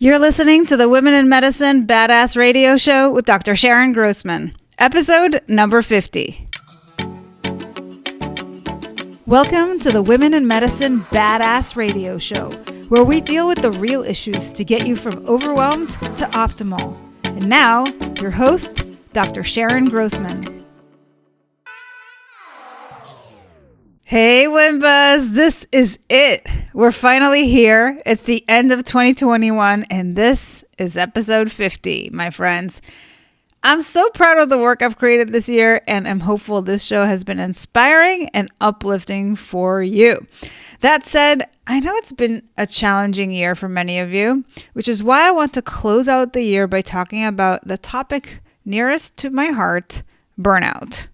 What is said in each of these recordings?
You're listening to the Women in Medicine Badass Radio Show with Dr. Sharon Grossman, episode number 50. Welcome to the Women in Medicine Badass Radio Show, where we deal with the real issues to get you from overwhelmed to optimal. And now, your host, Dr. Sharon Grossman. Hey, Wimbas, this is it. We're finally here. It's the end of 2021, and this is episode 50, my friends. I'm so proud of the work I've created this year, and I'm hopeful this show has been inspiring and uplifting for you. That said, I know it's been a challenging year for many of you, which is why I want to close out the year by talking about the topic nearest to my heart, burnout.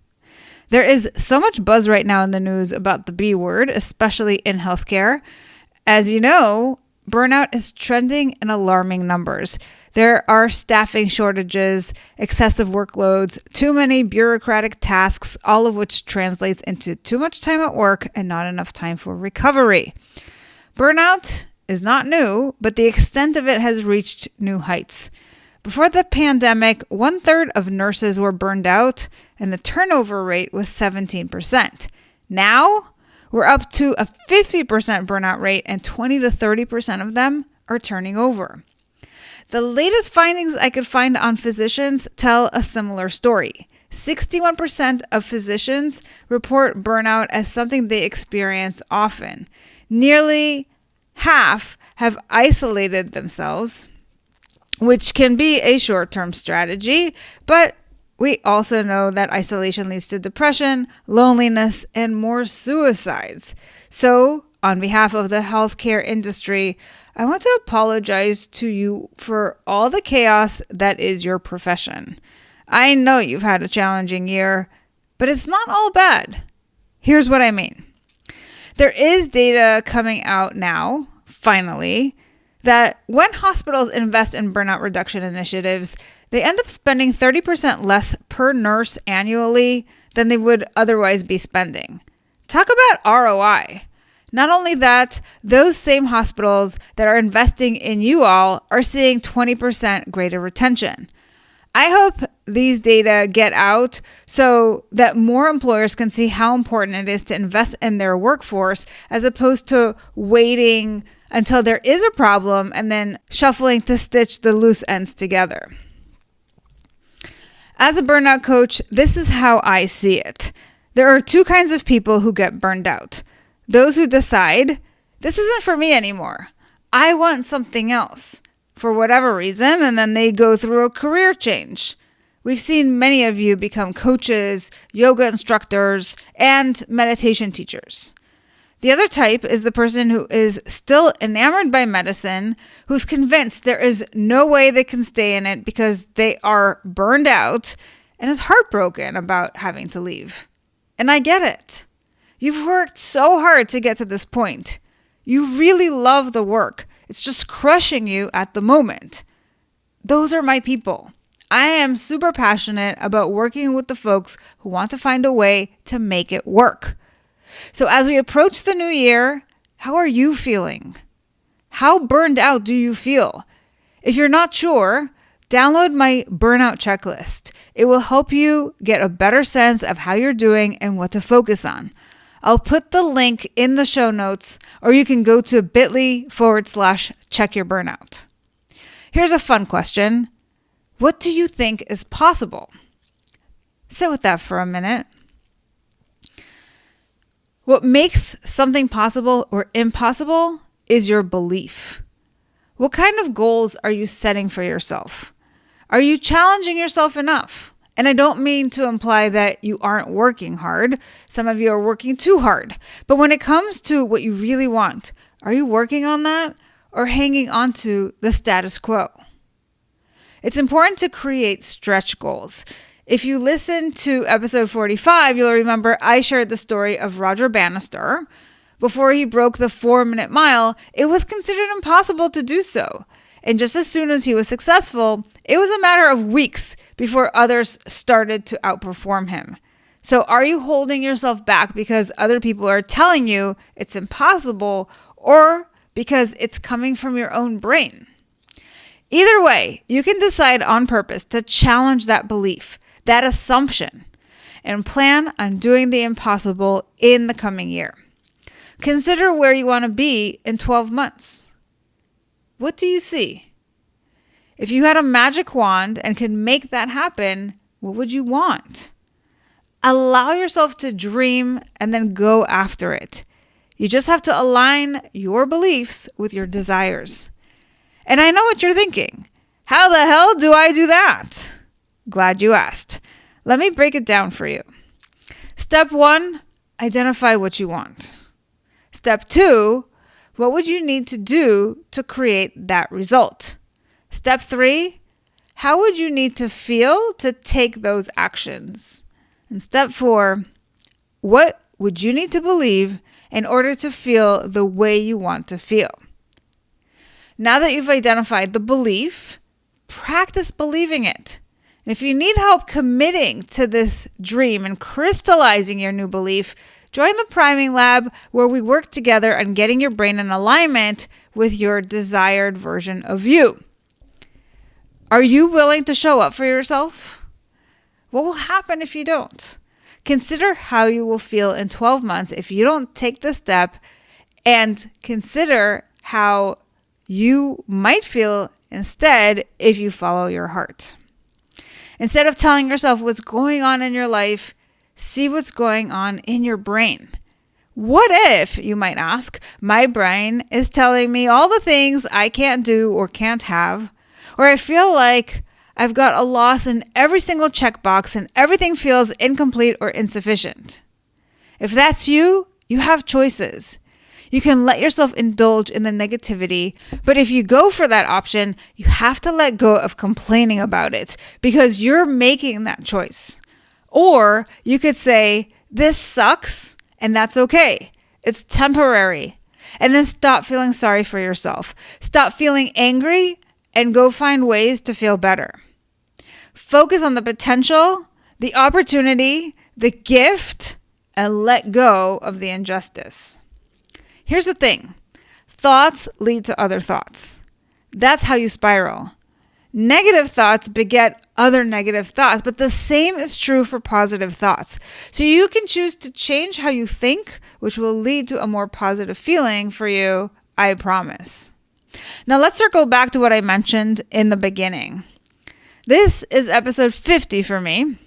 There is so much buzz right now in the news about the B word, especially in healthcare. As you know, burnout is trending in alarming numbers. There are staffing shortages, excessive workloads, too many bureaucratic tasks, all of which translates into too much time at work and not enough time for recovery. Burnout is not new, but the extent of it has reached new heights. Before the pandemic, 1/3 of nurses were burned out, and the turnover rate was 17%. Now, we're up to a 50% burnout rate, and 20 to 30% of them are turning over. The latest findings I could find on physicians tell a similar story. 61% of physicians report burnout as something they experience often. Nearly half have isolated themselves, which can be a short-term strategy, but we also know that isolation leads to depression, loneliness, and more suicides. So, on behalf of the healthcare industry, I want to apologize to you for all the chaos that is your profession. I know you've had a challenging year, but it's not all bad. Here's what I mean. There is data coming out now, finally, that when hospitals invest in burnout reduction initiatives, they end up spending 30% less per nurse annually than they would otherwise be spending. Talk about ROI. Not only that, those same hospitals that are investing in you all are seeing 20% greater retention. I hope these data get out so that more employers can see how important it is to invest in their workforce as opposed to waiting until there is a problem and then shuffling to stitch the loose ends together. As a burnout coach, this is how I see it. There are two kinds of people who get burned out. Those who decide, this isn't for me anymore. I want something else for whatever reason, and then they go through a career change. We've seen many of you become coaches, yoga instructors, and meditation teachers. The other type is the person who is still enamored by medicine, who's convinced there is no way they can stay in it because they are burned out and is heartbroken about having to leave. And I get it. You've worked so hard to get to this point. You really love the work. It's just crushing you at the moment. Those are my people. I am super passionate about working with the folks who want to find a way to make it work. So as we approach the new year, how are you feeling? How burned out do you feel? If you're not sure, download my burnout checklist. It will help you get a better sense of how you're doing and what to focus on. I'll put the link in the show notes, or you can go to bit.ly/checkyourburnout. Here's a fun question. What do you think is possible? Sit with that for a minute. What makes something possible or impossible is your belief. What kind of goals are you setting for yourself? Are you challenging yourself enough? And I don't mean to imply that you aren't working hard. Some of you are working too hard. But when it comes to what you really want, are you working on that or hanging on to the status quo? It's important to create stretch goals. If you listen to episode 45, you'll remember I shared the story of Roger Bannister. Before he broke the 4-minute mile, it was considered impossible to do so. And just as soon as he was successful, it was a matter of weeks before others started to outperform him. So are you holding yourself back because other people are telling you it's impossible, or because it's coming from your own brain? Either way, you can decide on purpose to challenge that belief, that assumption, and plan on doing the impossible in the coming year. Consider where you want to be in 12 months. What do you see? If you had a magic wand and could make that happen, what would you want? Allow yourself to dream and then go after it. You just have to align your beliefs with your desires. And I know what you're thinking. How the hell do I do that? Glad you asked. Let me break it down for you. Step 1, identify what you want. Step 2, what would you need to do to create that result? Step 3, how would you need to feel to take those actions? And step 4, what would you need to believe in order to feel the way you want to feel? Now that you've identified the belief, practice believing it. And if you need help committing to this dream and crystallizing your new belief, join the Priming Lab where we work together on getting your brain in alignment with your desired version of you. Are you willing to show up for yourself? What will happen if you don't? Consider how you will feel in 12 months if you don't take this step, and consider how you might feel instead if you follow your heart. Instead of telling yourself what's going on in your life, see what's going on in your brain. What if, you might ask, my brain is telling me all the things I can't do or can't have, or I feel like I've got a loss in every single checkbox and everything feels incomplete or insufficient? If that's you, you have choices. You can let yourself indulge in the negativity, but if you go for that option, you have to let go of complaining about it because you're making that choice. Or you could say, this sucks, and that's okay. It's temporary. And then stop feeling sorry for yourself. Stop feeling angry and go find ways to feel better. Focus on the potential, the opportunity, the gift, and let go of the injustice. Here's the thing. Thoughts lead to other thoughts. That's how you spiral. Negative thoughts beget other negative thoughts, but the same is true for positive thoughts. So you can choose to change how you think, which will lead to a more positive feeling for you, I promise. Now let's circle back to what I mentioned in the beginning. This is episode 50 for me.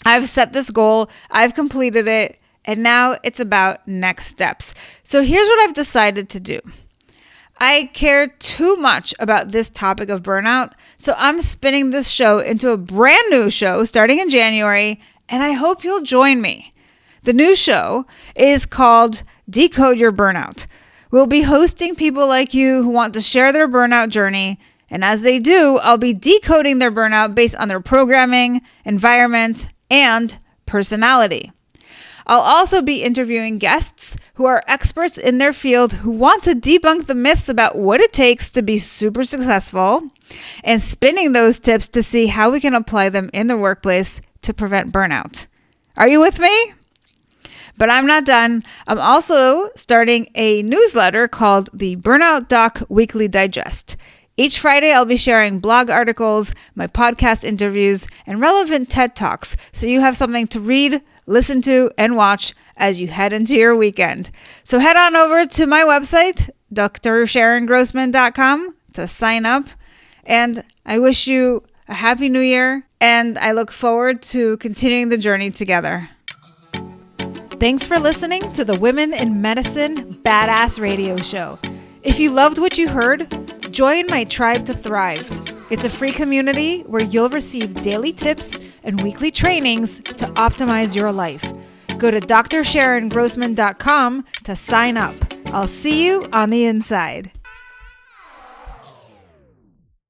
I've set this goal, I've completed it, and now it's about next steps. So here's what I've decided to do. I care too much about this topic of burnout, so I'm spinning this show into a brand new show starting in January, and I hope you'll join me. The new show is called Decode Your Burnout. We'll be hosting people like you who want to share their burnout journey, and as they do, I'll be decoding their burnout based on their programming, environment, and personality. I'll also be interviewing guests who are experts in their field who want to debunk the myths about what it takes to be super successful and spinning those tips to see how we can apply them in the workplace to prevent burnout. Are you with me? But I'm not done. I'm also starting a newsletter called the Burnout Doc Weekly Digest. Each Friday, I'll be sharing blog articles, my podcast interviews, and relevant TED Talks so you have something to read, listen to, and watch as you head into your weekend. So head on over to my website, drsharongrossman.com, to sign up. And I wish you a happy new year, and I look forward to continuing the journey together. Thanks for listening to the Women in Medicine Badass Radio Show. If you loved what you heard, join my Tribe to Thrive. It's a free community where you'll receive daily tips and weekly trainings to optimize your life. Go to drsharongrossman.com to sign up. I'll see you on the inside.